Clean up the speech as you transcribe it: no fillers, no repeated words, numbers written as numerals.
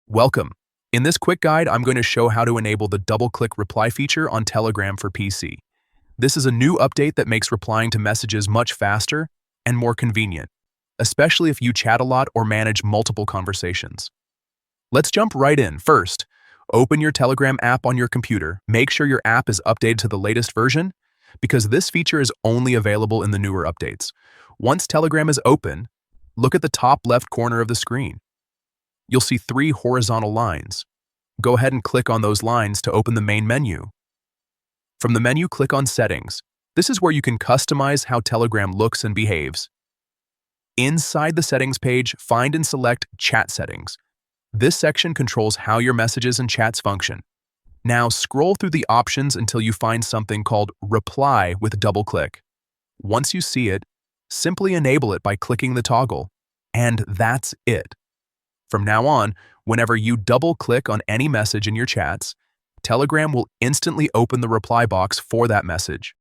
Welcome. In this quick guide, I'm going to show how to enable the double-click reply feature on Telegram for PC. This is a new update that makes replying to messages much faster and more convenient, especially if you chat a lot or manage multiple conversations. Let's jump right in. First, open your Telegram app on your computer. Make sure your app is updated to the latest version, because this feature is only available in the newer updates. Once Telegram is open, look at the top left corner of the screen. You'll see three horizontal lines. Go ahead and click on those lines to open the main menu. From the menu, click on Settings. This is where you can customize how Telegram looks and behaves. Inside the Settings page, find and select Chat Settings. This section controls how your messages and chats function. Now scroll through the options until you find something called Reply with double-click. Once you see it, simply enable it by clicking the toggle. And that's it. From now on, whenever you double-click on any message in your chats, Telegram will instantly open the reply box for that message.